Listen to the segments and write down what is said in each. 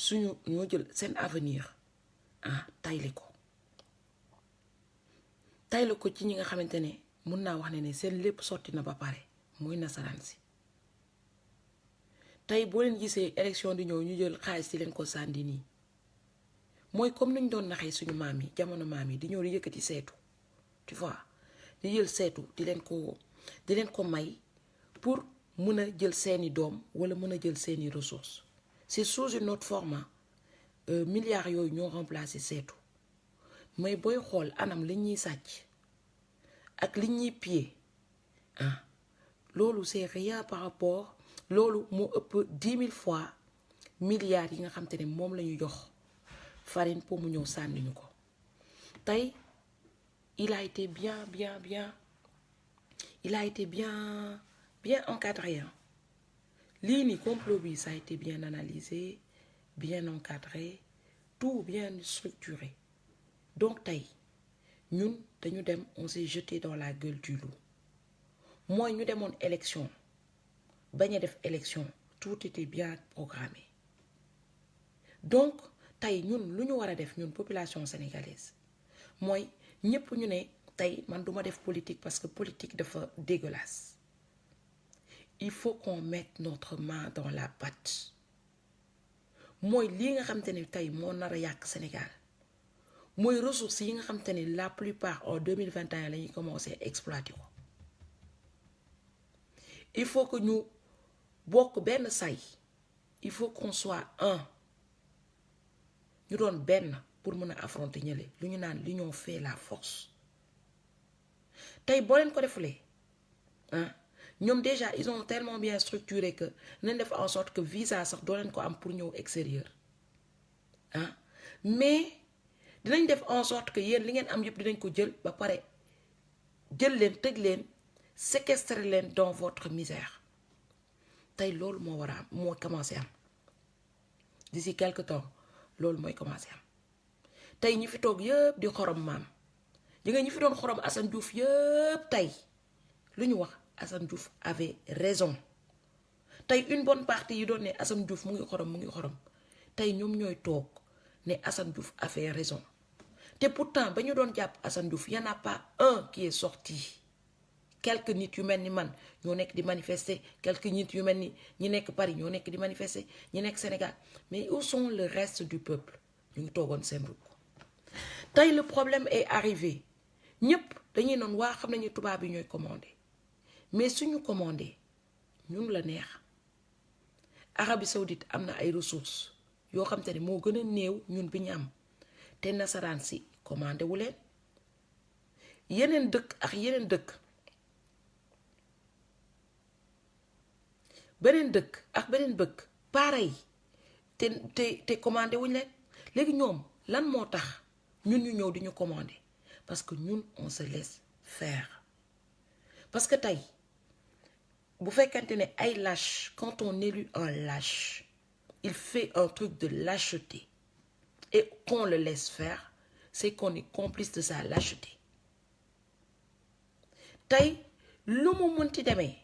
suñu ñoo jël seen avenir tayle ko ci ñi nga xamante ne mun naa wax ne seen lépp sotti na ba pare muy nasaraan si. tey boo leen gisee élection di ñëw ñu jël xaalis di leen ko sànni nii mooy comme nañ doon naxee suñu maam yi jamono maam yi di ñëw di yëkkati seetu tu vois di jël seetu di leen ko may pour mën a jël seeni doom wala mën a jël seeni ressources c'est sous une autre forme milliards yooyu ñoo remplacé seetu mais booy xool anam li ñuy sàcc ak li ñuy piller loolu c'est rien par rapport loolu moo ëpp 10 000 fois milliards yi nga xam te ne moom la ñu jox farine pour mu ñëw sànni ñu ko tey il a été bien encadré lii ni complot bi ça a été bien analysé bien encadré tout bien structuré donc tey ñun dañu dem on s'est jeté dans la gueule du loup mooy ñu demoon élection bañ a def élection tout était bien programmé donc tey ñun lu ñu war a def ñun population sénégalaise mooy ñëpp ñu ne tey man duma def politique parce que politique dafa dégueulasse il faut qu'on mette notre main dans la pâte mooy lii nga xamante ne tey moo nar a yàq Sénégal mooy ressources yi nga xamante ne la plupart en 2021 la ñuy commencer exploiter ko il faut que ñu bokk benn say il faut qu'on soit un ñu doon benn pour mën a affronter ñële lu ñu naan l'union fait la force tey boo leen ko defulee ñoom déjà ils ont tellement bien structuré que nañ def en sorte que visa sax doo leen ko am pour ñëw extérieur mais dinañ def en sorte que yéen li ngeen am yëpp dinañ ko jël ba pare jël leen tëj leen séquestrer leen dans votre misère tey loolu moo war a am moo commencé am d'ici quelque temps loolu mooy commencé am tey ñi fi toog yëpp di xorom maam yi nga ñi fi doon xorom Assane Diouf yëpp tey lu ñu wax Assane Diouf avait raison tey une bonne partie yi doon ne Assane Diouf mu ngi xorom tey ñoom ñooy toog ne Assane Diouf avait raison te pourtant ba ñu doon jàpp Assane Diouf y en a pas un qui est sorti quelques nit yu mel ni man ñoo nekk di manifester quelques nit yu mel ni ñi nekk Paris ñoo nekk di manifester ñi nekk Sénégal mais où sont le reste du peuple ñu ngi toogoon seen rukk tey le problème est arrivé ñëpp dañuy noon waa xam nañu tubaab yi ñooy commandé mais suñu commandé ñun la neex Arabie Saoudite am na ay ressources yoo xam te ne moo gën a néew ñun bi ñu am te nasaraan si commandé wu leen yeneen dëkk ak yeneen dëkk beneen dëkk ak beneen bëkk pareil te commandé wuñ leen léegi ñoom lan moo tax ñun ñu ñëw di ñu commandé parce que ñun on se laisse faire parce que tey bu fekkante ne ay lâche quand on élit un lâche il fait un truc de lâcheté et qu'on le laisse faire c'est qu'on est complice de sa lâcheté tey lu mu mënti demee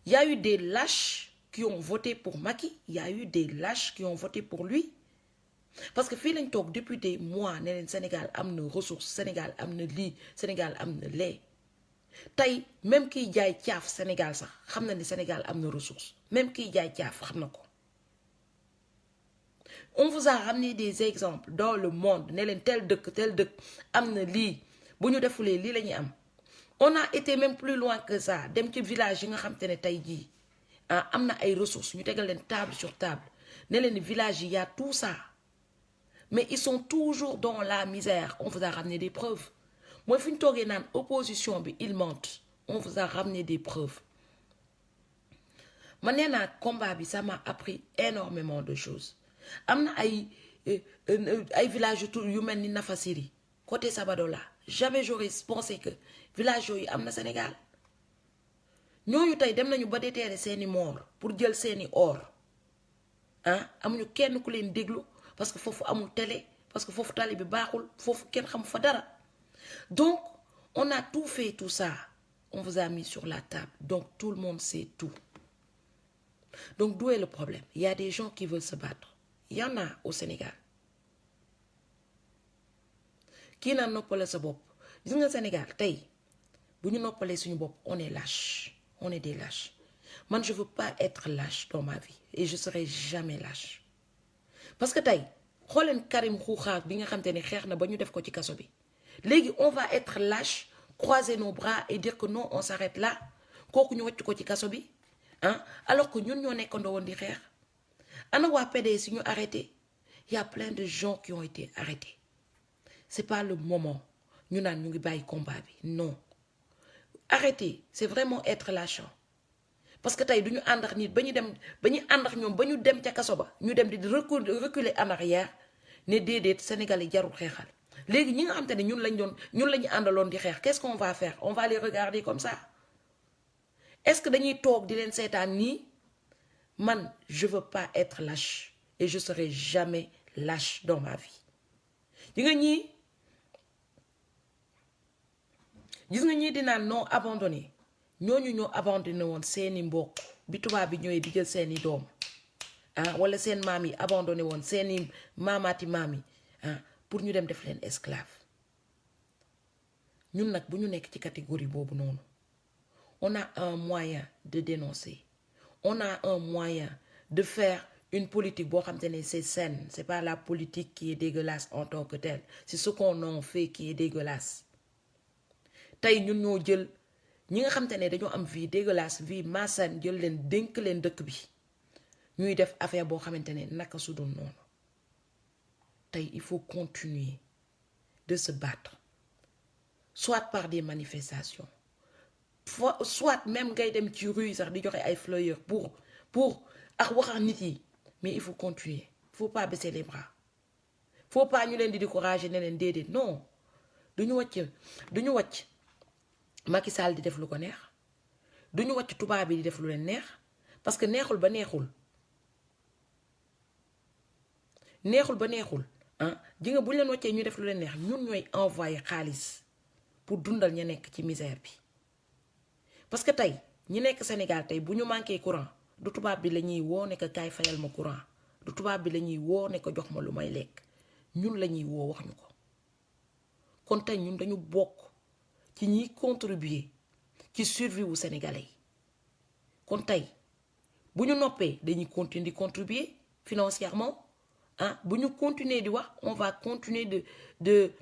il y a eu des lâches qui ont voté pour Macky il y a eu des lâches qui ont voté pour lui parce que fii lañ toog depuis des mois ne leen Sénégal am na ressource Sénégal am na lii Sénégal am na lee tey même kiy jaay caaf Sénégal sax xam na ni Sénégal am na ressource même kiy jaay caaf xam na ko on vous a ramené des exemples dans le monde ne leen tel dëkk am na lii bu ñu defulee lii la ñuy am on a été même plus loin que ça dem ci village yi nga xam te ne tey jii am na ay ressources ñu tegal leen table sur table ne leen village yi y a tout ça mais ils sont toujours dans la misère on vous a ramené des preuves mooy fi ñu toogee naan opposition bi ils mentent on vous a ramené des preuves man nee naa combat bi ça m'a appris énormément de choses am na ay villages yu mel ni Nafasiri côté Sabadola jamais j'aurais pensé que village yooyu am na Sénégal ñooñu tey dem nañu ba déterrer seeni moor pour jël seeni or amuñu kenn ku leen déglu parce que foofu amul télé parce que foofu tali bi baaxul foofu kenn xam fa dara donc on a tout fait tout ça on vous a mis sur la table donc tout le monde sait tout donc d'où est le problème il y a des gens qui veulent se battre y en a au Sénégal kii naan noppale sa bopp gis nga Sénégal tey bu ñu noppalee suñu bopp on est lâche, on est des lâches. Man je veux pas être lâche dans ma vie et je serai jamais lâche parce que tey xooleen Karim Xuuxaar bi nga xam te ne xeex na ba ñu def ko ci kaso bi léegi on va être lâche, croiser nos bras et dire que non on s'arrête là kooku ñu wàcc ko ci kaso bi ah alors que ñun ñoo nekkandoo woon di xeex. Ana waa PDS ñu arrêté, il y a plein de gens qui ont été arrêtés. C'est pas le moment ñu naan ñu ngi bàyyi combat bi non arrêter c'est vraiment être lâchant parce que tey du ñu ànd ak nit ba ñu dem ba ñu ànd ak ñoom ba ñu dem ca kaso ba ñu dem di reculer en arrière ne déedéet Sénégalais jarul xeexal léegi ñi nga xam te ne ñun la ñu àndaloon di xeex qu'est-ce qu'on va faire? On va les regarder comme ça. Est-ce que dañuy toog di leen seetaan nii? Man je veux pas être lâche et je serai jamais lâche dans ma vie. Gis nga ñii di naan non abandonné ñooñu ñoo abandonné woon seeni mbokk bi tubaab bi ñëwee di jël seeni doom ah wala seen maam yi abandonné woon seeni maamaati maam yi ah pour ñu dem def leen esclave ñun nag bu ñu nekk ci catégorie boobu noonu on a un moyen de dénoncer, on a un moyen de faire une politique boo xam te ne c'est saine, c'est pas la politique qui est dégueulasse en tant que telle, c'est ce qu'on en fait qui est dégueulasse. Tey ñun ñoo jël ñi nga xam te ne dañoo am vie dégueulasse vie malsaine jël leen dénk leen dëkk bi ñuy def affaire boo xamante ne naka su dul noonu. Tey il faut continuer de se battre soit par des manifestations soit même ngay dem ci rue sax di joxe ay flyers pour ak wax nit yi mais il faut continuer, il faut pas baisser les bras, faut pas ñu leen di décourager ne leen déedéet non duñu wàcc Macky Sall di def lu ko neex duñu wàcc tubaab bi di def lu leen neex parce que neexul ba neexul ah ji nga bu ñu leen wàccee ñu def lu leen neex ñun ñooy envoyer xaalis pour dundal ña nekk ci misère bi parce que tey ñi nekk Sénégal tey bu ñu manqué courant du tubaab bi la ñuy woo ne ko kaay fayal ma courant du tubaab bi la ñuy woo ne ko jox ma lu may lekk ñun la ñuy woo wax ñu ko kon tey ñun dañu bokk ci ñiy contribuer ci survie wu sénégalais yi kon tey bu ñu noppee dañuy continuer di contribuer financièrement ah bu ñu continuer di wax on va continuer de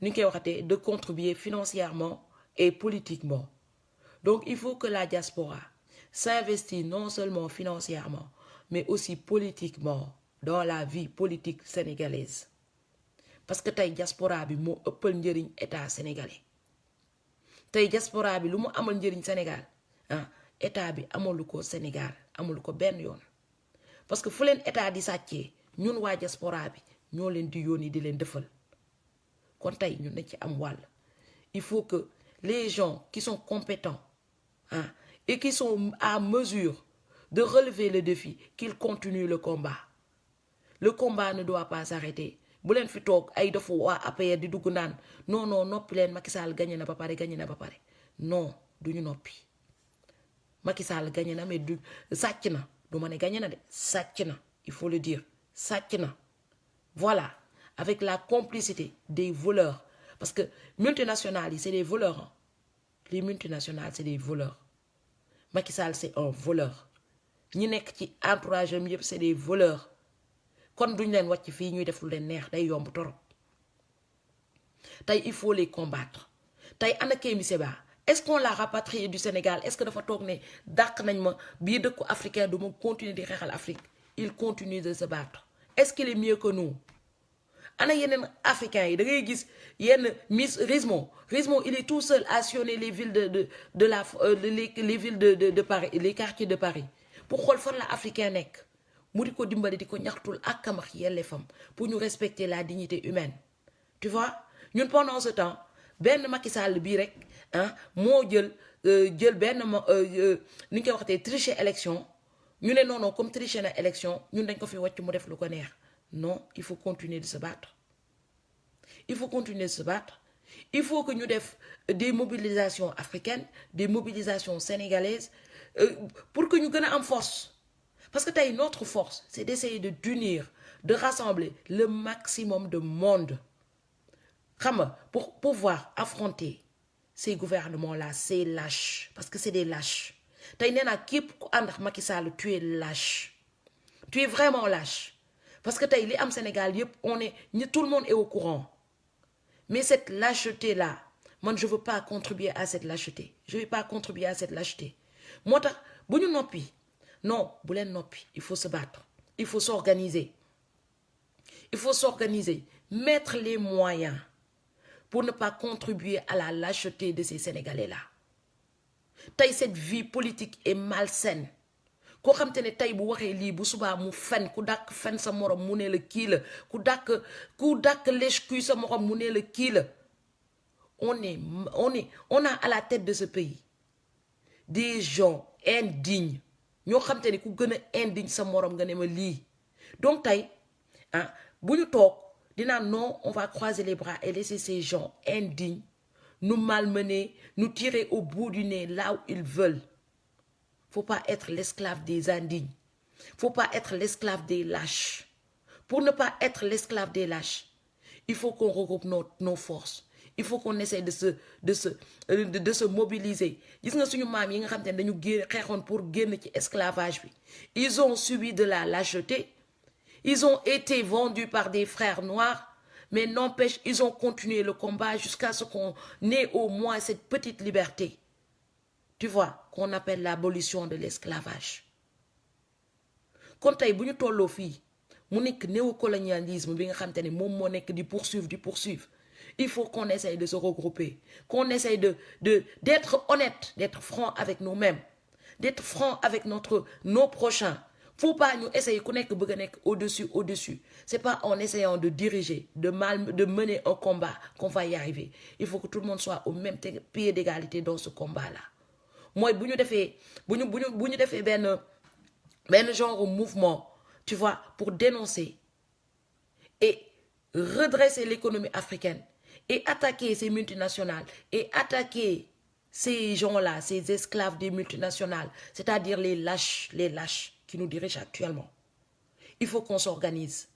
ni ñu koy waxatee de contribuer financièrement et politiquement. Donc il faut que la diaspora s'investisse non seulement financièrement mais aussi politiquement dans la vie politique sénégalaise parce que tey diaspora bi moo ëppal njëriñ état sénégalais tey diaspora bi lu mu amal njëriñ Sénégal ah état bi amalu ko Sénégal amalu ko benn yoon parce que fu leen état di sàccee ñun waa diaspora bi ñoo leen di yónni di leen defal kon tey ñun nañ ci am wàll. Il faut que les gens qui sont compétents hein, et qui sont à mesure de relever le défi, qu'ils continuent le combat. Le combat ne doit pas s'arrêter. Bu leen fi toog ay dafa waa APR di dugg naan non noppi leen Macky Sall gagné na ba pare non duñu noppi Macky Sall gagné na mais du sàcc na du ma ne gagné na de sàcc na il faut le dire sàcc na voilà avec la complicité des voleurs parce que multinationales c'est des voleurs hein. Les multinationales c'est des voleurs Macky Sall c'est un voleur ñi nekk ci entourage am yëpp c'est des voleurs kon duñ leen wàcc fii ñuy def lu leen neex day yomb torop tey il faut les combattre tey ana Kémi Séba est-ce qu'on l'a rapatrié du Sénégal est-ce que dafa toog ne dàq nañ ma bii dëkku africain du ma continuer di xeexal Afrique il continue de se battre est-ce qu'il est mieux que nous ana yeneen africains yi da ngay gis yenn Miss Rizmo il est tout seul à sillonner les villes les villes de Paris les quartiers de Paris pour xool fan la africain nekk mu di ko dimbali di ko ñaxtul ak kamax yelleefam pour ñu respecter la dignité humaine tu vois ñun pendant ce temps benn Macky Sall bii rek ah moo jël benn ni ñu koy waxatee tricher élection ñu ne non comme tricher na élection ñun dañ ko fi wàcc mu def lu ko neex non il faut continuer de se battre il faut continuer de se battre il faut que ñu def des mobilisations africaines des mobilisations sénégalaises pour que ñu gën a am force Parce que notre force, c'est d'essayer d'unir, de rassembler le maximum de monde pour pouvoir affronter ces gouvernements-là, ces lâches. Parce que c'est des lâches. Macky Sall, tu es lâche. Tu es vraiment lâche. Parce que li am Sénégal, tout le monde est au courant. Mais cette lâcheté-là, moi, je ne veux pas contribuer à cette lâcheté. Je ne vais pas contribuer à cette lâcheté. Moi, non, il faut se battre. Il faut s'organiser. Il faut s'organiser. Mettre les moyens pour ne pas contribuer à la lâcheté de ces Sénégalais-là. Cette vie politique est malsaine. Ko xam te ne tey bu waxee lii bu subaa mu fen ku dàkk fen sa morom mu ne la kii la ku dàkk lèche kuy sa morom mu ne la kii la on a à la tête de ce pays des gens indignes ñoo xam te ne ku gën a indigne sa morom nga ne ma lii donc tey bu ñu toog dinaa non on va croiser les bras et laisser ces gens indignes nous malmener nous tirer au bout du nez là où ils veulent. Faut pas être l'esclave des indignes. Faut pas être l'esclave des lâches. Pour ne pas être l'esclave des lâches, il faut qu'on regroupe nos forces. Il faut qu'on essaie de se mobiliser. Gis nga suñu maam yi nga xam te dañu xeexoon pour génn ci esclavage bi. Ils ont subi de la lâcheté. Ils ont été vendus par des frères noirs. Mais n'empêche, ils ont continué le combat jusqu'à ce qu'on ait au moins cette petite liberté. Tu vois, qu'on appelle l'abolition de l'esclavage. Quand tu as tolo fi, mu nek néocolonialisme bi nga xamantene mom mo nek di poursuivre. Il faut qu'on essaye de se regrouper, qu'on essaye d'être honnête, d'être franc avec nous-mêmes, d'être franc avec nos prochains. Faut pas nous essayer au-dessus. C'est pas en essayant de diriger, de mener un combat qu'on va y arriver. Il faut que tout le monde soit au même pied d'égalité dans ce combat-là. Moi, si nous faisons ben genre mouvement, tu vois, pour dénoncer et redresser l'économie africaine et attaquer ces multinationales et attaquer ces gens-là, ces esclaves des multinationales, c'est-à-dire les lâches qui nous dirigent actuellement. Il faut qu'on s'organise.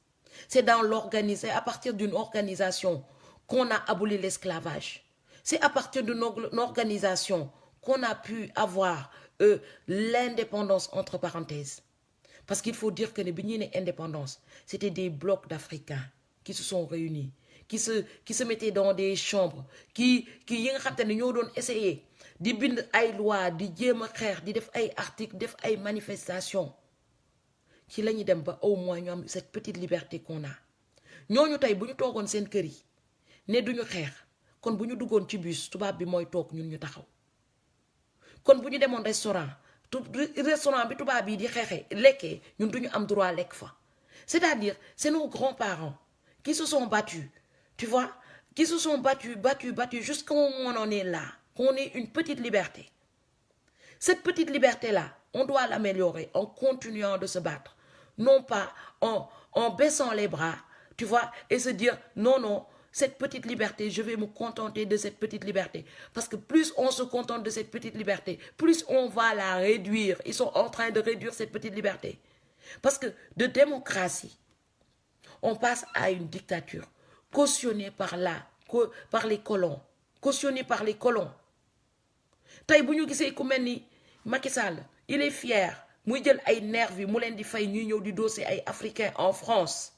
C'est à partir d'une organisation qu'on a aboli l'esclavage. C'est à partir d'une organisation qu'on a pu avoir l'indépendance entre parenthèses. Parce qu'il faut dire que les indépendance, c'était des blocs d'Africains qui se sont réunis, qui se mettaient dans des chambres, qui ont essayé de bind ay loi, de jéem a xeex, di def ay articles, def ay manifestations. Qui lañu dem ba au moins ñu am cette petite liberté qu'on a. Ñooñu tay buñu togon seen kër yi né duñu xeex kon buñu duggoon ci bus tubaab bi mooy toog ñun ñu taxaw. Kon buñu demoon restaurant bi tubaab bi di xeexee lekkee ñun duñu am droit lekk fa. C'est-à-dire c'est nos grands-parents qui se sont battus, tu vois, qui se sont battus jusqu'à on en est là, qu'on ait une petite liberté. Cette petite liberté-là, on doit l'améliorer en continuant de se battre. Non pas en baissant les bras, tu vois, et se dire, non, cette petite liberté, je vais me contenter de cette petite liberté. Parce que plus on se contente de cette petite liberté, plus on va la réduire. Ils sont en train de réduire cette petite liberté. Parce que de démocratie, on passe à une dictature cautionnée par les colons. Cautionnée par les colons. Tay bu ñu gisee ku mel ni Macky Sall, il est fier. Muy jël ay nervi mu leen di fay ñuy ñëw di dossier ay africains en France.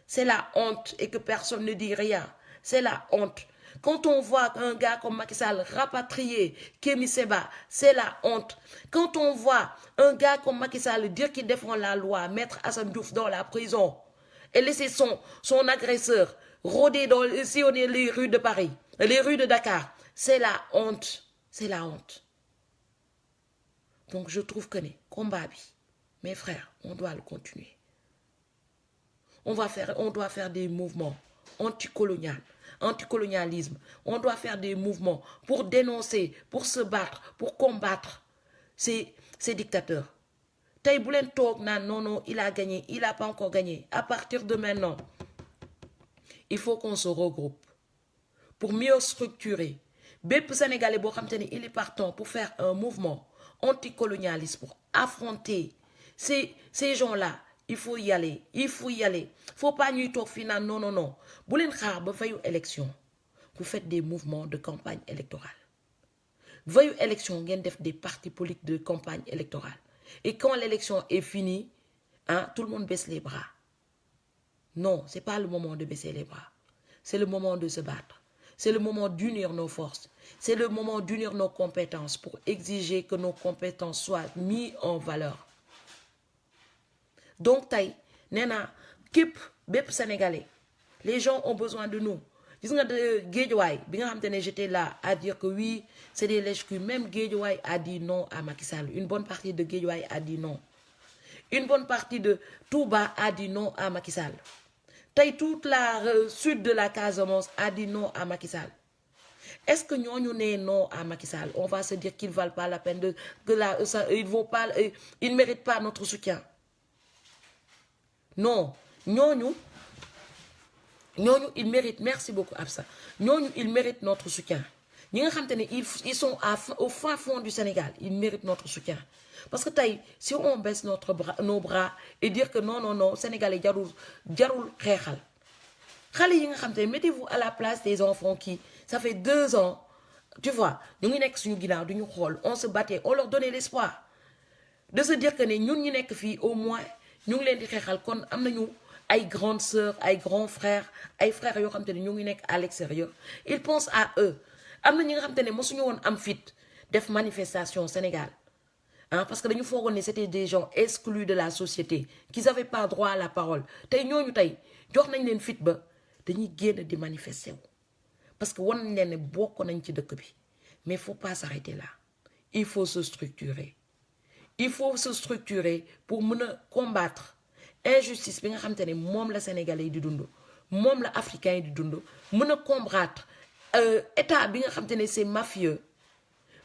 C'est la honte et que personne ne dit rien. C'est la honte. Quand on voit un gars comme Macky Sall rapatrier Kémi Séba, c'est la honte. Quand on voit un gars comme Macky Sall dire qu'il défend la loi, mettre Assane Diouf dans la prison et laisser son agresseur rôder sillonner les rues de Paris, les rues de Dakar, c'est la honte. C'est la honte. Donc je trouve que combat, mes frères, on doit le continuer. On doit faire des mouvements anticolonialisme. On doit faire des mouvements pour dénoncer, pour se battre, pour combattre ces dictateurs. Taïboulen Tok, non, il a gagné, il n'a pas encore gagné. À partir de maintenant, il faut qu'on se regroupe pour mieux structurer. Bép Sénégalais, il est partant pour faire un mouvement anticolonialiste, pour affronter ces gens-là, il faut y aller. Il faut y aller. Faut pas nuit au final. Non, non, non. Boulen khar, ba veille élection. Vous faites des mouvements de campagne électorale. Veille élection, vous def des partis politiques de campagne électorale. Et quand l'élection est finie, hein, tout le monde baisse les bras. Non, ce n'est pas le moment de baisser les bras. C'est le moment de se battre. C'est le moment d'unir nos forces. C'est le moment d'unir nos compétences pour exiger que nos compétences soient mises en valeur. Donc, taï, nena, kip, bep sénégalais. Les gens ont besoin de nous. Dis nga de Guédiawaye, j'étais là à dire que oui, c'est des lèches-culs. Même Guédiawaye a dit non à Macky Sall. Une bonne partie de Guédiawaye a dit non. Une bonne partie de Touba a dit non à Macky Sall. Toute la sud de la Casamance a dit non à Macky Sall. Est-ce que nous sommes non à Macky Sall? On va se dire qu'ils ne valent pas la peine de que ils ne méritent pas notre soutien. Non, nous, ils méritent, merci beaucoup Absa. Nous, ils méritent notre soutien. Ils sont au fin fond du Sénégal, ils méritent notre soutien. Parce que si on baisse nos bras et dire que non, non, non, Sénégalais, jarul khékhal. Mettez-vous à la place des enfants qui, ça fait 2 ans, tu vois, on se battait, on leur donnait l'espoir. De se dire que nous, au moins, nous avons des grandes sœurs, des grands frères, des frères qui à l'extérieur. Ils pensent à eux. Nous avons des manifestations au Sénégal. Hein, parce que nous avons c'était des gens exclus de la société, qui n'avaient pas droit à la parole. Nous avons des manifester. Parce que nous avons beaucoup de gens. Mais il ne faut pas s'arrêter là. Il faut se structurer. Il faut se structurer pour combattre l'injustice que les Sénégalais di dund, les Africains di dund, combattre l'État c'est mafieux,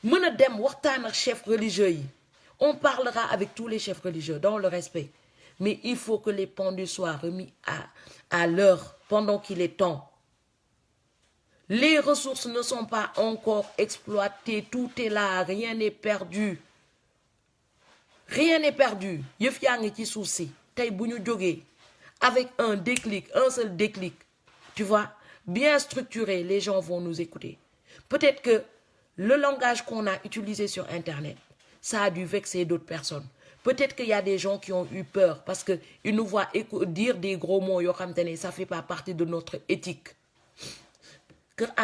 dem waxtaan ak chefs religieux. On parlera avec tous les chefs religieux dans le respect. Mais il faut que les pendus soient remis à l'heure pendant qu'il est temps. Les ressources ne sont pas encore exploitées. Tout est là. Rien n'est perdu. Rien n'est perdu. Yef yaa ngi ci suuf si. Tay buñu joggé avec un déclic, un seul déclic. Tu vois, bien structuré, les gens vont nous écouter. Peut-être que le langage qu'on a utilisé sur Internet, ça a dû vexer d'autres personnes. Peut-être qu'il y a des gens qui ont eu peur parce qu'ils nous voient dire des gros mots, ça ne fait pas partie de notre éthique. Peut-être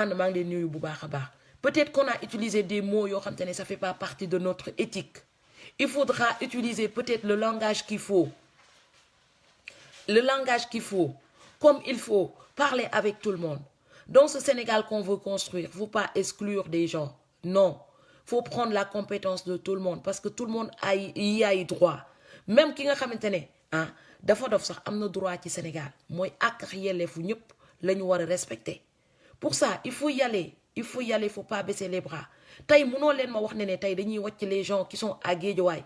qu'on a utilisé des mots, ça ne fait pas partie de notre éthique. Il faudra utiliser peut-être le langage qu'il faut. Le langage qu'il faut. Comme il faut parler avec tout le monde. Dans ce Sénégal qu'on veut construire, il ne faut pas exclure des gens. Non. Il faut prendre la compétence de tout le monde parce que tout le monde y a droit. Même qui nga xamantene hein dafa dof sax amna droit ci Sénégal moy ak yellefu ñep lañu wara respecter. Pour ça, il faut y aller, il faut pas baisser les bras. Tay mëno leen ma wax né tay dañuy wacc les gens qui sont à Guédiawaye.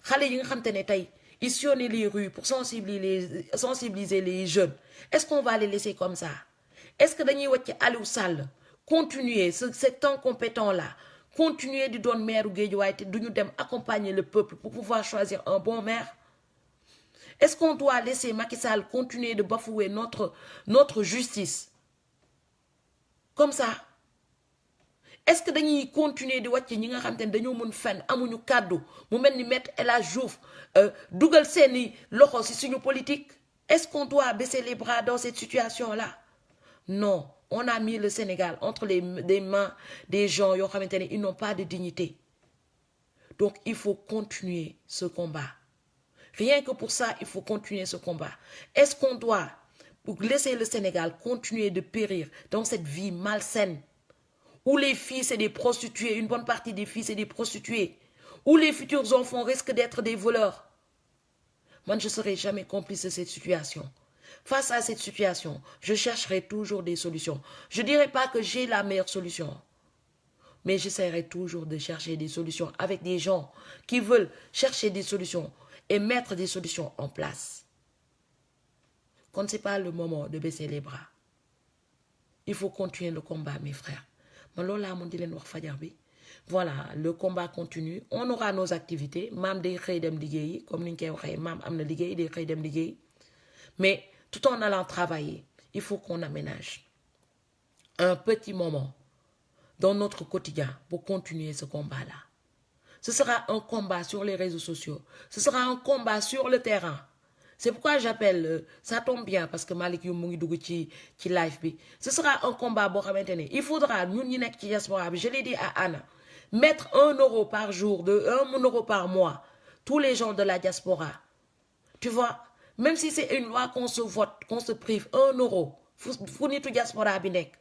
Xalé yi nga xamantene tay ils sillonnent les rues pour sensibiliser les jeunes. Est-ce qu'on va les laisser comme ça? Est-ce que dañuy wacc Aliou Sall continuer cet incompétent là? Continuer de donner maire ou Guédiawaye et de accompagner le peuple pour pouvoir choisir un bon maire? Est-ce qu'on doit laisser Macky Sall continuer de bafouer notre justice? Comme ça? Est-ce que nous continuer de watch ñi nga xamantene dañoo mën fenn amuñu cadeau mu melni Maître El Hadji Diouf dugal seeni loxo ci suñu politique? Est-ce qu'on doit baisser les bras dans cette situation là? Non. On a mis le Sénégal entre les mains des gens qui n'ont pas de dignité. Donc, il faut continuer ce combat. Rien que pour ça, il faut continuer ce combat. Est-ce qu'on doit laisser le Sénégal continuer de périr dans cette vie malsaine où les filles, c'est des prostituées, une bonne partie des filles, c'est des prostituées, où les futurs enfants risquent d'être des voleurs? Moi, je ne serai jamais complice de cette situation. Face à cette situation, je chercherai toujours des solutions. Je ne dirai pas que j'ai la meilleure solution. Mais j'essaierai toujours de chercher des solutions avec des gens qui veulent chercher des solutions et mettre des solutions en place. Quand ce n'est pas le moment de baisser les bras. Il faut continuer le combat, mes frères. voilà, le combat continue. On aura nos activités. Mam day xey dem liggéeyi comme niñ koy waxé mam amna liggéey day xey dem liggéeyi. Mais tout en allant travailler, il faut qu'on aménage un petit moment dans notre quotidien pour continuer ce combat-là. Ce sera un combat sur les réseaux sociaux. Ce sera un combat sur le terrain. C'est pourquoi j'appelle, ça tombe bien parce que Malik Youm mu ngi dugg ci live bi. Ce sera un combat boo xamante ne il faudra ñun ñi nekk ci diaspora bi, je l'ai dit à Anna, mettre 1 euro par jour, 1 euro par mois, tous les gens de la diaspora. Tu vois, même si c'est une loi qu'on se vote, qu'on se prive 1 euro, fu nitu diaspora bi nekk,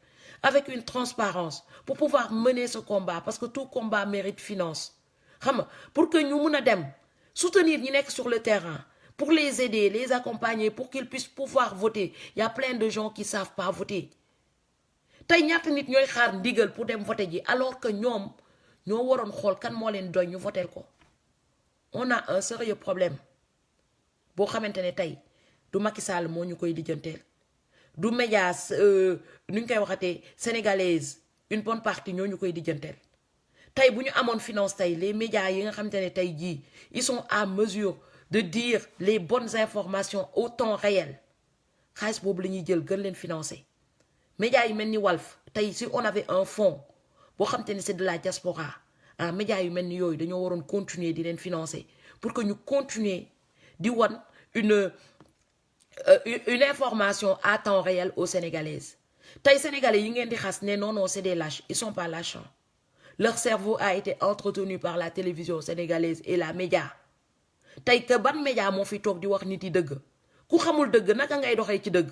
avec une transparence pour pouvoir mener ce combat parce que tout combat mérite finance. Xam nga, pour que ñu mëna dem soutenir ñi nekk sur le terrain, pour les aider, les accompagner, pour qu'ils puissent pouvoir voter. Il y a plein de gens qui ne savent pas voter. Tay ñaata nit ñoy xaar ndigal pour dem voter ji alors que ñom ñoo waron xol kan mo leen doy ñu voter ko. On a un sérieux problème. Bo xamantene tay du Macky Sall mo ñukoy lijeentel. Du médias ñu koy waxaté sénégalaise une bonne partie ñoo ñukoy lijeentel. Tay buñu amone finance tay les médias yi nga xamantene tay ji ils sont à mesure de dire les bonnes informations au temps réel. Xaalis boobu la ñuy jël gën leen financer. Médias yu mel ni Walf tey si on avait un fonds boo xam te ne c'est de la diaspora ah médias yu mel ni yooyu dañoo waroon continuer di leen financer pour que ñu continuer di wan une information à temps réel aux Sénégalaises. Tey Sénégalais yi ngeen di xas ne non c'est des lâches, ils sont pas lâches. Leur cerveau a été entretenu par la télévision sénégalaise et la média. Tay que ban média moo fi toog di wax nit yi dëgg ku xamul dëgg naka ngay doxee ci dëgg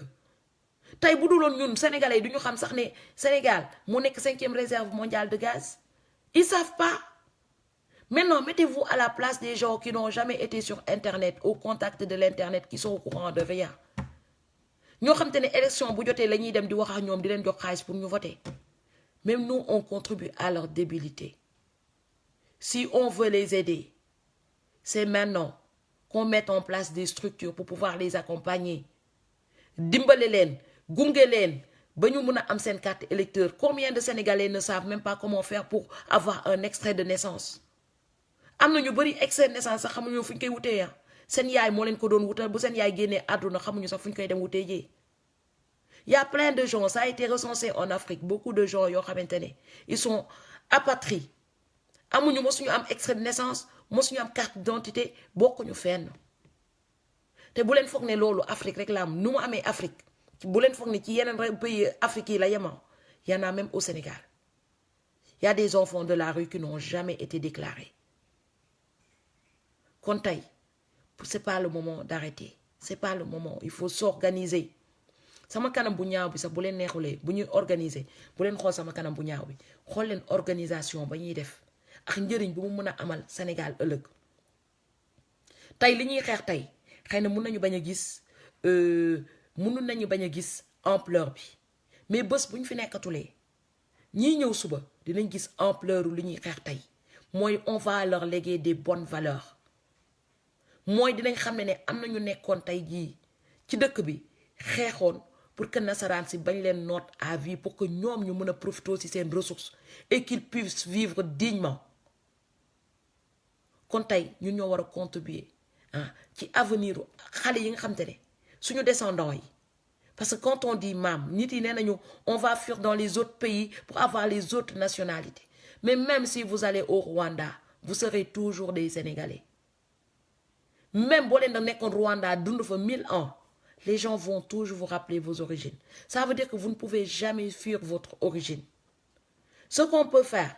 tey bu duloon ñun sénégalais duñu xam sax ne Sénégal moo nekk 5e réserve mondiale de gaz. Ils savent pas. Maintenant mettez-vous à la place des gens qui n'ont jamais été sur internet, au contact de l'internet, qui sont au courant de rien. ñoo xam te ne élection bu jotee la ñuy dem di wax ak ñoom di leen jox xaalis pour ñu voter. Même nous on contribue à leur débilité. Si on veut les aider, c'est maintenant qu'on mette en place des structures pour pouvoir les accompagner. Dimbale leen, gunge leen, ba ñu mëna am sen carte électeur. Combien de Sénégalais ne savent même pas comment faire pour avoir un extrait de naissance? Amna ñu bari extrait de naissance sax xamuñu fuñ koy wuté ya. Sen yaay mo leen ko doon wutal bu sen yaay génné aduna xamuñu sax fuñ koy dem wuté ji. Il y a plein de gens, ça a été recensé en Afrique, beaucoup de gens yo xamantene ils sont apatrides. Amuñu mosuñu am extrait de naissance, mosuñu am carte d'identité, bokkuñu fenn. Te bu leen foog ne loolu Afrique rek la am nu mu amee Afrique bu leen foog ne ci yeneen pays Afrique yi la yemoo. Il y en a même au Sénégal. Il y a des enfants de la rue qui n'ont jamais été déclarés. Kon tey c'est pas le moment d'arrêter, c'est pas le moment, il faut s'organiser. Sama kanam bu ñaaw bi sax bu leen neexulee bu ñuy organiser bu leen xool sama kanam bu ñaaw bi xool leen organisation ba ñuy def ak njëriñ bu mu mën a amal Sénégal ëllëg. Tey li ñuy xeex tey xëy na mën nañu bañ a gis ampleur bi mais bés bu ñu fi nekkatulee ñiy ñëw suba dinañ gis ampleur li ñuy xeex tey mooy on va leur léguer des bonnes valeurs. Mooy dinañ xam ne am na ñu nekkoon tey jii ci dëkk bi xeexoon pour que nasaraan si bañ leen noot à vie pour que ñoom ñu mën a profiter ci seen ressources et qu'ils puissent vivre dignement. Kon tey ñun ñoo war a contribuer ci avenir xale yi nga xam te ne suñu descendants yi. Parce que quand on dit mam nit yi nee nañu on va fuir dans les autres pays pour avoir les autres nationalités. Mais même si vous allez au Rwanda, vous serez toujours des Sénégalais. Même si vous êtes au Rwanda, dund fa 1000 ans, les gens vont toujours vous rappeler vos origines. Ça veut dire que vous ne pouvez jamais fuir votre origine. Ce qu'on peut faire,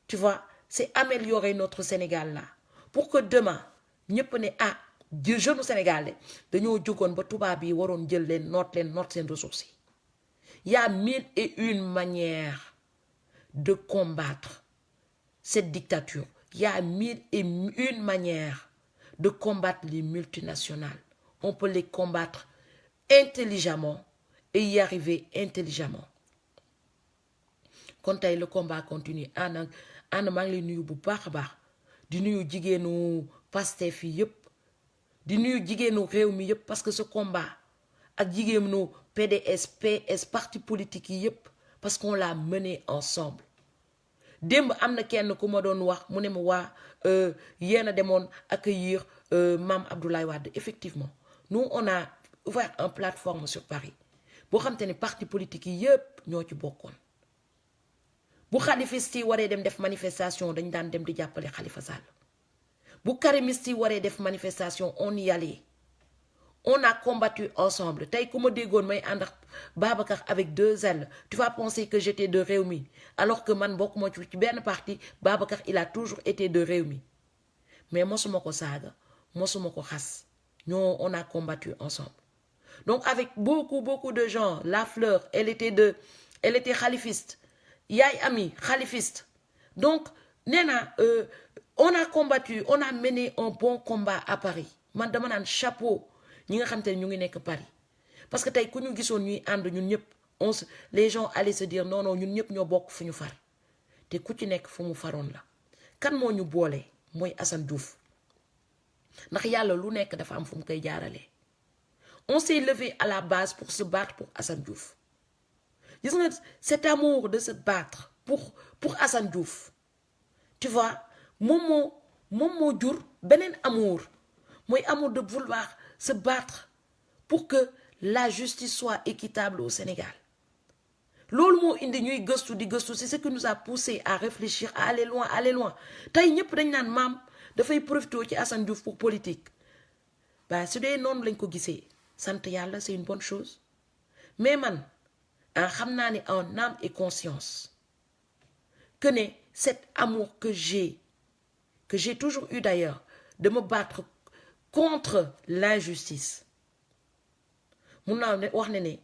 tu vois, c'est améliorer notre Sénégal là. Pour que demain, ñëpp ne du jeune Sénégalais, dañoo jógoon ba tubaab yi waroon jël leen noot seen ressources. Il y a 1001 manières de combattre cette dictature. Il y a 1001 manières de combattre les multinationales. On peut les combattre intelligemment et y arriver intelligemment. Quand le combat continue, Anna maa ngi lay nuyu bu baax a baax di nuyu jigéenu Pastef yi yëpp di nuyu jigéenu réew mi yëpp parce que ce combat ak jigéenu PDS PS parti politique yi yëpp parce qu'on l'a mené ensemble démb am na kenn ku ma doon wax mu ne ma waa yéen a demoon accueillir Mame Abdoulaye Wade. Effectivement nous on a ouvert une plateforme sur Paris boo xam te ne parti politique yi yëpp ñoo ci bokkoon. bu xalifiste yi waree dem def manifestation dañ daan dem di jàppale Khalifa Sall. bu karimiste yi waree def manifestation on y allait. On a combattu ensemble. Tay ku ma déggoon may ànd ak Babacar avec 2 L, tu vas penser que j'étais de Rewmi, alors que man bokkuma ci benn parti. Babacar il a toujours été de Rewmi. Mais mosuma ko saaga, mosuma ko xas. Ñoo on a combattu ensemble. Donc avec beaucoup de gens, La Fleur, elle était khalifiste. Yaay Ami, khalifiste. Donc Nena, on a combattu, on a mené un bon combat à Paris. Man dama naan chapeau ñi nga xam te ñu ngi nekk Paris. Parce que tey ku ñu gisoon ñuy ànd ñun ñëpp les gens allaient se dire non ñun ñëpp ñoo bokk fu ñu far te ku ci nekk fu mu faroon la. Kan moo ñu boole mooy Assane Diouf ndax yàlla lu nekk dafa am fu mu koy jaaralee. On s'est levé à la base pour se battre pour Assane Diouf. Gis nga cet amour de se battre pour Assane Diouf, tu vois moom moo jur beneen amour mooy amour de vouloir se battre pour que la justice soit équitable au Sénégal. Loolu moo indi ñuy gëstu di gëstu, c'est ce qui nous a poussé à réfléchir, à aller loin. Tey ñëpp dañ naan maam dafay profité ci Assane Diouf pour politique. Bah su dee noonu lañ ko gisee sant yàlla c'est une bonne chose. Mais man xam naa ne en âme et conscience que ne cet amour que j'ai toujours eu d'ailleurs de me battre contre l'injustice. Mun naa wax ne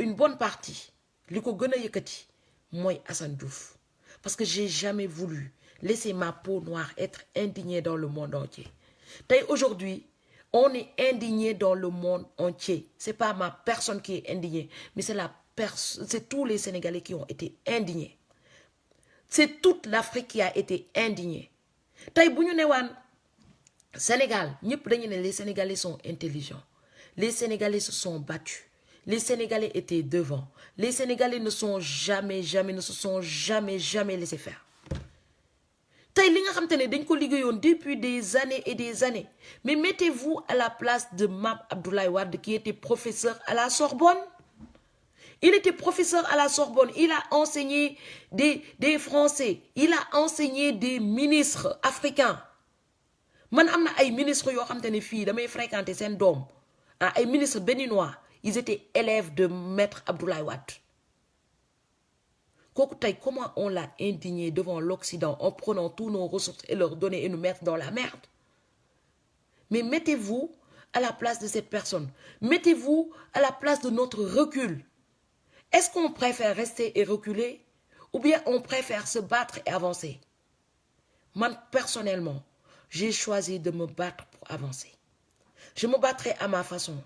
une bonne partie li ko gën a yëkkati mooy Assane Diouf. Parce que j'ai jamais voulu laisser ma peau noire être indignée dans le monde entier. Tey aujourd'hui on est indigné dans le monde entier. C'est pas ma personne qui est indignée, mais c'est tous les Sénégalais qui ont été indignés. C'est toute l'Afrique qui a été indignée. Tey bu ñu newaan Sénégal, les Sénégalais sont intelligents. Les Sénégalais se sont battus. Les Sénégalais étaient devant. Les Sénégalais ne se sont jamais laissés faire. Tay li nga xam te ne dañ ko liggéeyoon depuis des années et des années. Mais mettez-vous à la place de Mame Abdoulaye Wade qui était professeur à la Sorbonne. Il était professeur à la Sorbonne. Il a enseigné des Français. Il a enseigné des ministres africains. Man amna ay ministres yoo xam te ne fii damay fréquenter seen doom ay ministres béninois ils étaient élèves de maître Abdoulaye Wade. Kooku tey comment on l'a indigné devant l'Occident en prenant tous nos ressources et leur donner et nous mettre dans la merde. Mais mettez-vous à la place de cette personne. Mettez-vous à la place de notre recul. Est-ce qu'on préfère rester et reculer ou bien on préfère se battre et avancer? Moi personnellement j'ai choisi de me battre pour avancer. Je me battrai à ma façon.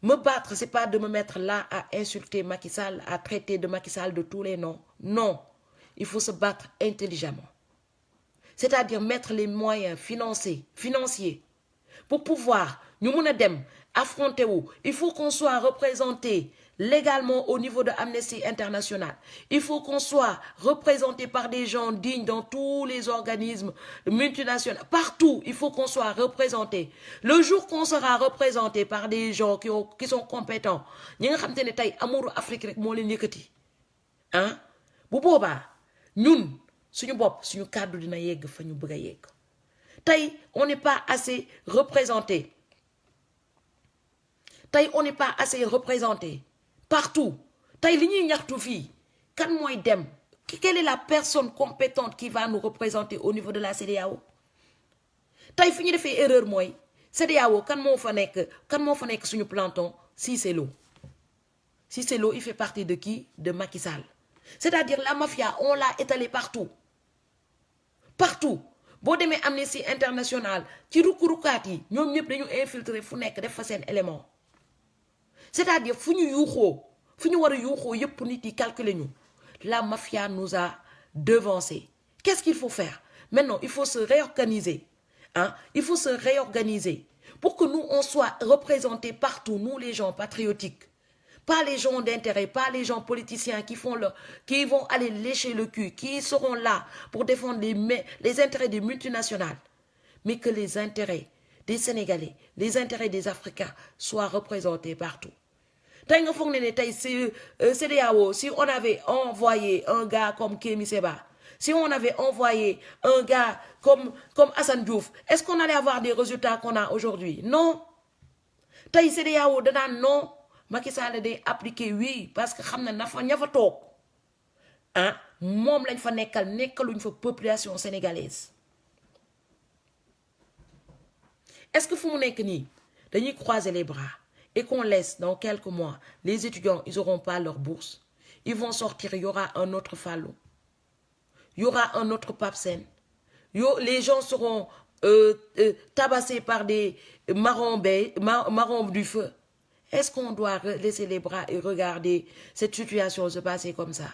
Me battre, c'est pas de me mettre là à insulter Macky Sall, à traiter de Macky Sall de tous les noms. Non, il faut se battre intelligemment. C'est-à-dire mettre les moyens financiers pour pouvoir nous affronter où. Il faut qu'on soit représenté légalement au niveau de Amnesty International. Il faut qu'on soit représenté par des gens dignes dans tous les organismes multinationaux. Partout, il faut qu'on soit représenté. Le jour qu'on sera représenté par des gens qui sont compétents, ñi nga xam te ne tey amouru Afrique rek moo leen yëkkati bu boobaa ñun suñu bopp suñu kàddu dina yegg fa ñu bëgg a yegg. Tey on n'est pas assez représenté. Tey on n'est pas assez représenté partout. Tey li ñuy ñaxtu fii kan mooy dem. Quelle est la personne compétente qui va nous représenter au niveau de la CEDEAO? Tey fi ñu defee erreur mooy CEDEAO kan moo fa nekk suñu planton? Cissé Lo. Cissé Lo il fait partie de qui? De Macky Sall. C'est-à-dire la mafia on l'a étalé partout. Partout. Boo demee Amnesty International ci rukk-rukkaat yi ñoom ñëpp dañu infiltrer fu nekk def fa seen élément. C'est-à-dire fu ñu war a yuuxoo yëpp nit yi calculer ñu. La mafia nous a devancés. Qu'est-ce qu'il faut faire? Maintenant, il faut se réorganiser. Il faut se réorganiser pour que nous, on soit représentés partout, nous les gens patriotiques. Pas les gens d'intérêt, pas les gens politiciens qui vont aller lécher le cul, qui seront là pour défendre les intérêts des multinationales, mais que les intérêts des Sénégalais, les intérêts des Africains soient représentés partout. CEDEAO, si on avait envoyé un gars comme Kémi Seba, si on avait envoyé un gars comme Hassan Diouf, est-ce qu'on allait avoir des résultats qu'on a aujourd'hui? Non. Tay CEDEAO dana non. Macky Sall day appliqué oui parce que xamna nafa ñafa tok hein mom lañ fa nekkaluñ fa population sénégalaise. Est-ce que fu mu nekk ni dañuy croiser les bras et qu'on laisse dans quelques mois les étudiants, ils auront pas leur bourse, ils vont sortir, il y aura un autre Fallou, il y aura un autre Pape Sène, les gens seront tabassés par des marrons du feu. Est-ce qu'on doit laisser les bras et regarder cette situation se passer comme ça?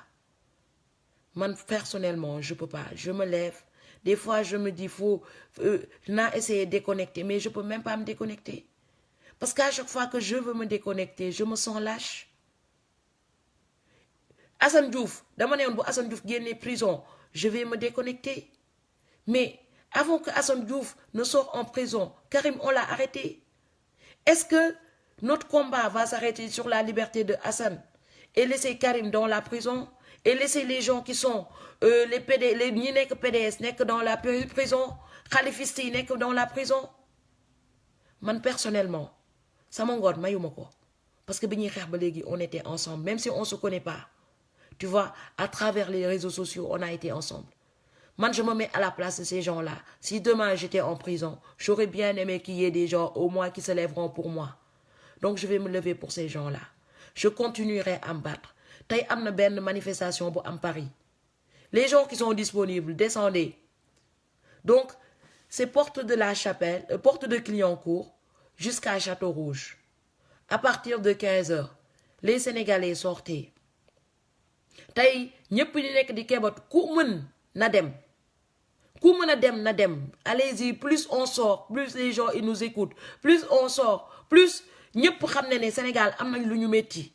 Moi, personnellement, je ne peux pas. Je me lève. Des fois, je me dis, faut essayer de déconnecter, mais je ne peux même pas me déconnecter. Parce qu'à chaque fois que je veux me déconnecter, je me sens lâche. Hassan Diouf, Hassan Diouf gagne prison, je vais me déconnecter. Mais avant que Hassan Diouf ne sorte en prison, Karim, on l'a arrêté. Est-ce que notre combat va s'arrêter sur la liberté de Hassan et laisser Karim dans la prison et laisser les gens qui sont les PDS nek dans la prison, Khalifisti nek dans la prison? Man personnellement, ça m'engorde mayumako parce que on était ensemble même si on se connaît pas. Tu vois, à travers les réseaux sociaux, on a été ensemble. Moi, je me mets à la place de ces gens-là. Si demain j'étais en prison, j'aurais bien aimé qu'il y ait des gens au moins qui se lèveront pour moi. Donc, je vais me lever pour ces gens-là. Je continuerai à me battre. Tay amna ben manifestation pour Paris. Les gens qui sont disponibles, descendez. Donc, c'est porte de la Chapelle, porte de Clignancourt jusqu'à Château-Rouge. À partir de 15h, les Sénégalais sortaient. Tay ñepp ñi nek di kébot ku mën na dem. Ku mën na dem. Allez-y, plus on sort, plus les gens ils nous écoutent, plus on sort, plus ñepp xamné né Sénégal am nañ luñu metti.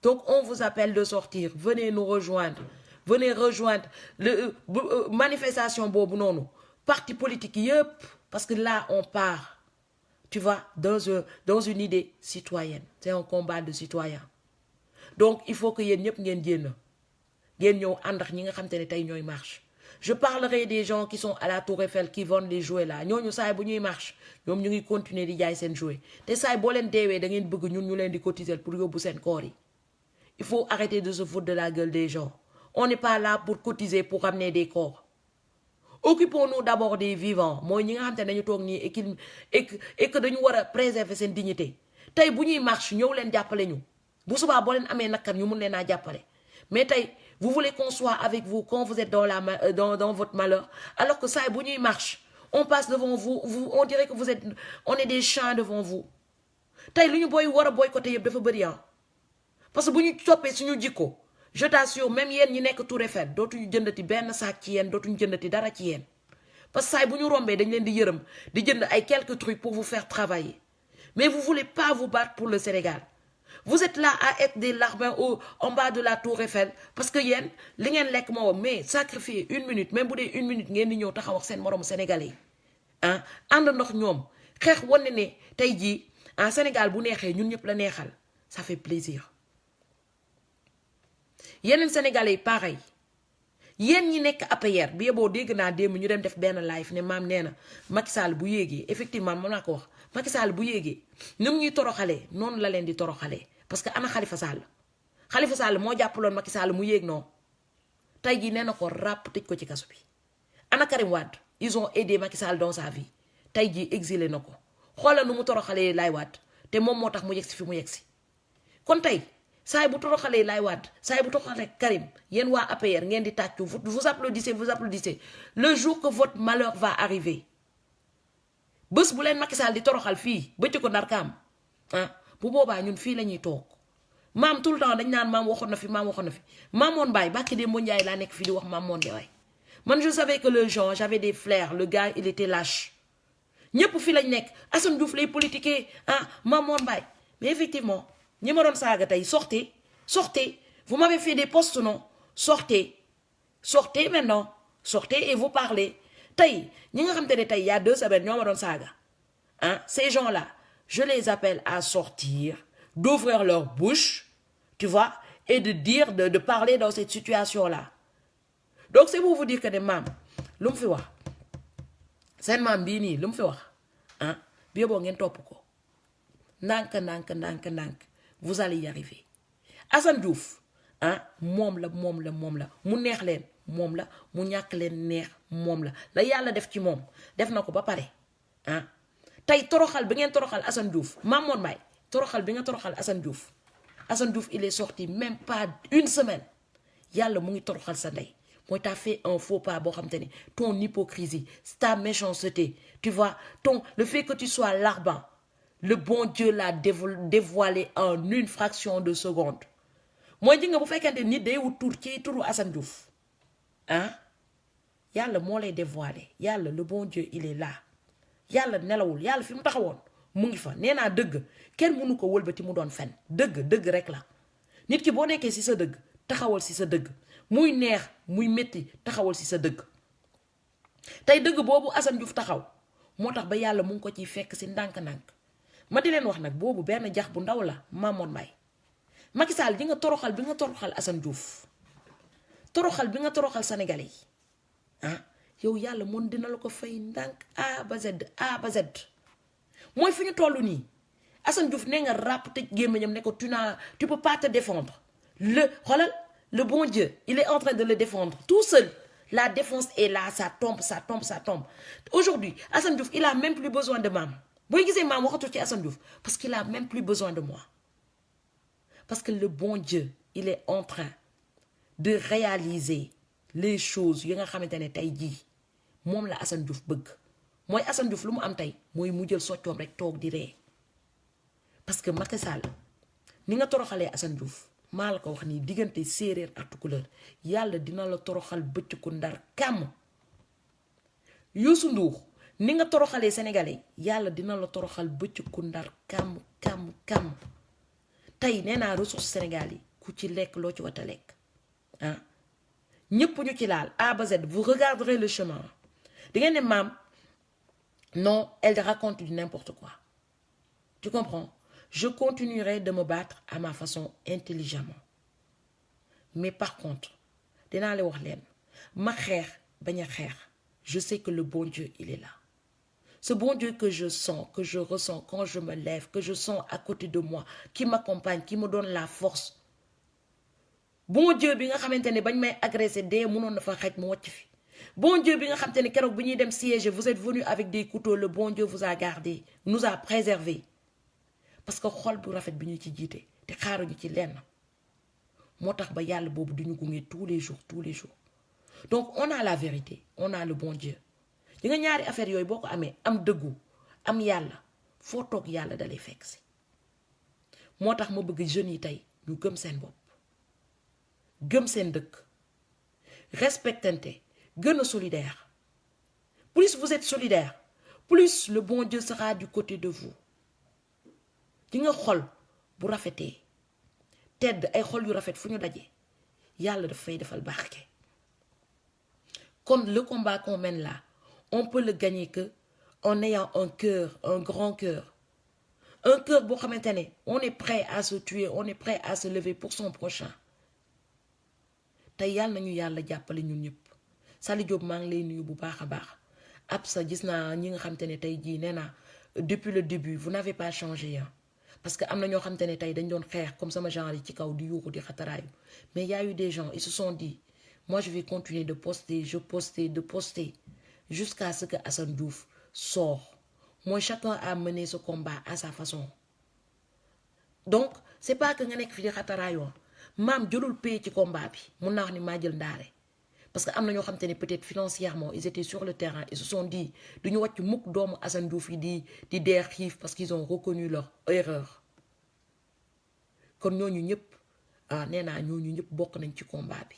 Donc on vous appelle de sortir, venez nous rejoindre. Venez rejoindre le manifestation bobu nonou. Parti politique yep parce que là on part. Tu vois dans une idée citoyenne. C'est un combat de citoyens. Donc il faut que yéen ñep ngeen génn. Ngeen ñew andax ñi nga xamantene tay ñoy marche. Je parlerai des gens qui sont à la Tour Eiffel qui vendent les jouets là. Ñoñu saay bu ñuy marche, ñom ñu ngi continuer di jaay sen jouets. Té saay bo len déwé da ngeen bëgg ñun ñu len di cotiser pour yobbu sen koor yi. Il faut arrêter de se foutre de la gueule des gens. On n'est pas là pour cotiser pour ramener des corps. Occupons-nous d'abord des vivants. Moi ñi nga xamantene dañu tok ni et que dañu wara préserver sen dignité. Tay bu ñuy marche ñew len jappalé ñu. Bu suba bo len amé nakar ñu mën leena jappalé. Mais tay vous voulez qu'on soit avec vous quand vous êtes dans votre malheur, alors que ça est bonne marche. On passe devant vous, on dirait que on est des chiens devant vous. Tay luñu boy wara boycotter yeb dafa bari hein. Parce que buñu topé suñu jikko, je t'assure même yeen ñi nek Tour Eiffel dootuñu jëndati ben sac ci yeen, dootuñu jëndati dara ci yeen. Parce que say buñu rombé dañ leen di yërem, di jënd ay quelques trucs pour vous faire travailler. Mais vous voulez pas vous battre pour le Sénégal. Vous êtes là à être des larbins en bas de la Tour Eiffel parce que yéen li ngeen lek mo mais sacrifier une minute même bu dé une minute ngeen di ñëw taxaw ak sen morom sénégalais hein and ndox ñom xex woné né tay ji en Sénégal bu nexé ñun ñëpp la neexal ça fait plaisir. Yenen sénégalais pareil yeen ñi nek APR bi yebo dégg na dem ñu dem def ben live né mam néna Macky Sall bu yégué effectivement mo na ko wax Macky Sall bu yégué ñum ñuy toroxalé non la leen di toroxalé parce que ana Khalifa Sall mo jappalon Macky Sall mu yégg non tay ji néna ko rap tej ko ci kasso bi. Ana Karim Wade ils ont aidé Macky Sall dans sa vie tay ji exilé nako xolal nu mu toroxalé Lay Wade té mom motax mu yexi fi mu yexi kon tay say bu toroxalé Lay Wade say bu toroxalé Karim yeen wa APR ngeen di tatchu vous applaudissez le jour que votre malheur va arriver bés bu len Macky Sall di toroxal fi becc ko ndarkam hein bu boba ñun fi lañuy tok mam tout le temps dañ nan mam waxon na fi Mamone Baye bakki de mo Ndiaye la nek fi di wax Mamone de way man je savais que le genre j'avais des flairs le gars il était lâche ñepp fi lañ nek Assane Diouf lay politiquer hein Mamone Baye mais effectivement ñi ma doon saaga tey sortez sortez vous m'avez fait des posts non sortez sortez maintenant sortez et vous parlez tey ñi nga xam te ne tey y a 2 semaines ñoo ma doon saaga hein ces gens-là je les appelle à sortir d'ouvrir leur bouche tu vois et de dire de parler dans cette situation-là donc c'est pour vous dire que ne maam lu mu fi wax seen maam bii nii lu mu fi wax ah bi boo ngeen topp ko ndànk vous allez y arriver Assane Diouf ah moom la mu neex leen moom la mu ñàkk leen neex moom la yàlla def ci moom def na ko ba pare ah tey toroxal bi ngeen toroxal Assane Diouf Mamour Mbaye toroxal bi nga toroxal Assane Diouf il est sorti même pas une semaine yàlla mu ngi toroxal sa ndey mooy t'as fait un faux pas boo xam te ne ton hypocrisie ta méchanceté tu vois le fait que tu sois larbin le bon Dieu l'a dévoilé en une fraction de seconde mooy ji nga bu fekkente nit day wut tur ci turu Assane Diouf ah yàlla moo lay dévoilé yàlla le bon Dieu il est là yàlla nelawul yàlla fi mu taxawoon mu ngi fa nee naa dëgg kenn mënu ko wëlbati mu doon fen dëgg rek la nit ki boo nekkee ci sa dëgg taxawal ci sa dëgg muy neex muy métti taxawal ci sa dëgg tey dëgg boobu Assane Diouf taxaw moo tax ba yàlla mu ngi ko ciy fekk ci ndànk-ndànk ma di leen wax nag boobu benn jax bu ndaw la Mamour Mbaye Macky Sall ji nga toroxal bi nga toroxal Assane Diouf toroxal bi nga toroxal sénégalais yi ah yow yàlla moom dina la ko fay ndànk A ba Z mooy fi ñu toll nii Assane Diouf nee nga ràpp tëj gémmiñam ne ko tu peux pas te défendre le bon Dieu il est en train de le défendre tout seul la défense est là ça tombe aujourd'hui Assane Diouf il a même plus besoin de maam booy gisee maam waxatu ci Assane Diouf parce qu'il a même plus besoin de moi parce que le bon Dieu il est en train de réaliser les choses yi nga xamante ne tey jii moom la Assane Diouf bëgg mooy Assane Diouf lu mu am tey mooy mu jël soccoom rek toog di ree parce que Macky Sall ni nga toroxalee Assane Diouf maa la ko wax nii diggante séeréer ak tukulóor yàlla dina la toroxal bëccëgu ndar kàmm Youssou Ndour ni nga toroxalee sénégalais yàlla dina la toroxal bëccëgu ndar kàmm tey nee naa ressource Sénégal yi ku ci lekk loo ci wat a lekk ah ñëpp ñu ci laal A ba Z vous regarderez le chemin di ngeen ne maam non elle raconte du n'importe quoi tu comprends je continuerai de me battre à ma façon intelligemment mais par contre dinaa la wax leen ma xeex bañ a xeex je sais que le bon Dieu il est là ce bon Dieu que je sens que je ressens quand je me lève que je sens à côté de moi qui m'accompagne qui me donne la force bon Dieu bi nga xamante ne bañ may agressé dee mënoon na fa xaj mu wàcc fi bon Dieu bi nga xamante ne keroog bi ñuy dem siège vous êtes venu avec des couteaux le bon Dieu vous a gardé nous a préservé parce que xol bu rafet bi ñu ci jiite te xaaruñu ci lenn moo tax ba yàlla boobu duñu gunge tous les jours donc on a la vérité on a le bon Dieu di nga ñaari affaire yooyu boo ko amee am dëggu am yàlla foo toog yàlla dalay fekk si moo tax ma bëgg jeunes yi tey ñu gëm seen bopp gëm seen dëkk respectante gën a solidaire plus vous êtes solidaire plus le bon Dieu sera du côté de vous di nga xol bu rafetee tedd ay xol yu rafet fu ñu daje yàlla daf fay defal barke kon le combat qu'on mène là on peut le gagner que en ayant un cœur un grand cœur boo xamante ne on est prêt à se tuer on est prêt à se lever pour son prochain tey yàlla nañu yàlla jàppale ñun ñëpp Sali Diop maa ngi lay nuyu bu baax a baax ab sa gis naa ñi nga xamante ne tey jii nee naa depuis le début vous n'avez pas changé hein parce que am na ñoo xamante ne tey dañ doon xeex comme sama genre yi ci kaw di yuuxu di xataraayu mais y a eu des gens ils se sont dit moi je vais continuer de poster jusqu'à ce que Assane Diouf sort mooy chacun a mené ce combat à sa façon donc c'est pas que nga nekk fi di xataraayu maam jëlul paye ci combat bi mun naa wax ni maa jël ndaare parce que am na ñoo xamante ne peut-être financièrement ils étaient sur le terrain ils se sont dit duñu wàcc mukk doomu Assane Diouf yi di dee xiif parce qu'ils ont reconnu leur erreur kon ñooñu ñëpp nee naa ñooñu ñëpp bokk nañ ci combat bi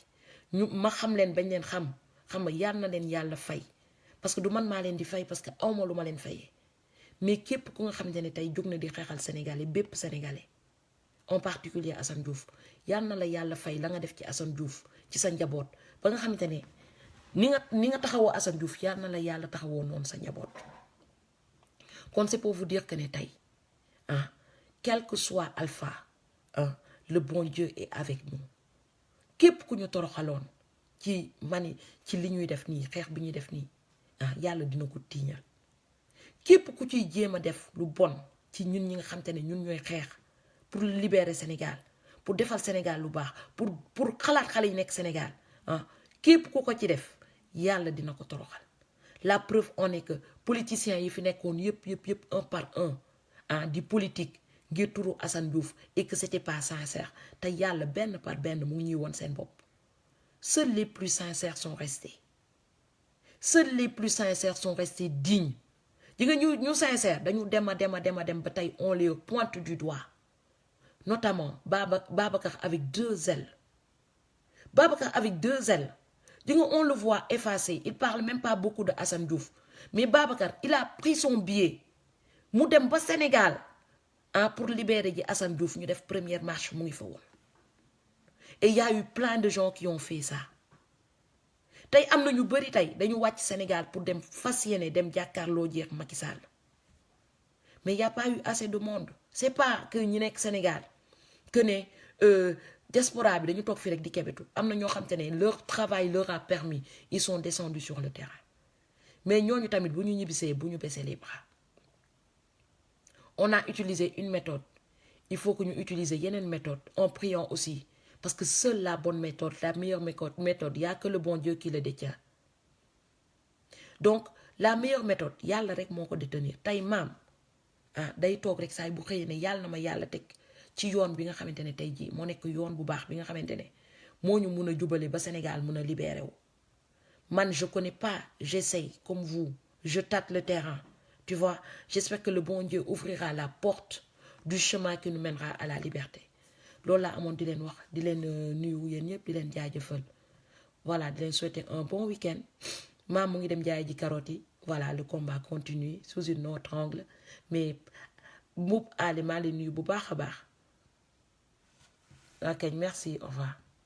ñu ma xam leen bañ leen xam nga yal na leen yàlla fay parce que du man maa leen di fay parce que awma lu ma leen fayee mais képp ku nga xamante ne tey jóg na di xeexal sénégalais bépp sénégalais en particulier Assane Diouf yal na la yàlla fay la nga def ci Assane Diouf ci sa njaboot ba nga xamante ne ni nga taxawoo Assane Diouf yal na la yàlla taxawoo noonu sa njaboot. kon c'est pour vous dire que ne tey quel que soit alpha le bon Dieu est avec nous. képp ku ñu toroxaloon ci li ñuy def nii xeex bi ñuy def nii yàlla dina ko tiiñal. képp ku ciy jéem a def lu bon ci ñun ñi nga xam te ne ñun ñooy xeex pour libérer Sénégal pour defal Sénégal lu baax pour xalaat xale yi nekk Sénégal képp ku ko ci def yàlla dina ko toroxal. la preuve en est que politiciens yi fi nekkoon yëpp un par un di politique ngir turu Assane Diouf et que c'était pas sincère te yàlla benn par benn mu ngi ñuy woon seen bopp. seuls les plus sincères sont restés. seuls les plus sincères sont restés dignes. di nga ñu sincère dañu dem ba tey on les pointe du doigt. notamment Babacar avec 2 ailes. Babacar avec 2 ailes. di nga on le voit effacé il parle même pas beaucoup de Assane Diouf mais Babacar il a pris son billet mu dem ba Sénégal pour libérer ji Assane Diouf ñu def première marche mu ngi fa woon. et il y a eu plein de gens qui ont fait ça. tey am na ñu bëri tey dañu wàcc Sénégal pour dem fas yéene dem jàkkaarloo jeex Macky Sall mais il y a pas eu assez de monde. c'est pas que ñi nekk Sénégal que ne diaspora bi dañu toog fii rek di kebetu am na ñoo xam te ne leur travail leur a permis ils sont descendus sur le terrain mais ñooñu tamit bu ñu ñibbisee bu ñu baisser les bras. on a utilisé une méthode il faut que ñu utiliser yeneen méthode en priant aussi. Parce que seule la bonne méthode, la meilleure méthode, il n'y a que le bon Dieu qui le détient. Donc, la meilleure méthode, yàlla rek moo ko détenir. Tey maam day toog rek saay bu xëyee ne yàlla na ma yàlla teg ci yoon bi nga xamante ne tey jii moo nekk yoon bu baax bi nga xamante ne moo ñu mun a jubale ba Sénégal mun a libéré wu. Man, je connais pas, j'essaye comme vous, je tâte le terrain. Tu vois, j'espère que le bon Dieu ouvrira la porte du chemin qui nous mènera à la liberté. loolu laa amoon di leen wax di leen nuyu yéen ñëpp di leen jaajëfal voilà di leen souhaiter un bon week-end maam mu ngi dem jaay ji carottes yi voilà le combat continue sous une autre angle mais Mboup Ali maa leen nuyu bu baax a baax ok merci au revoir.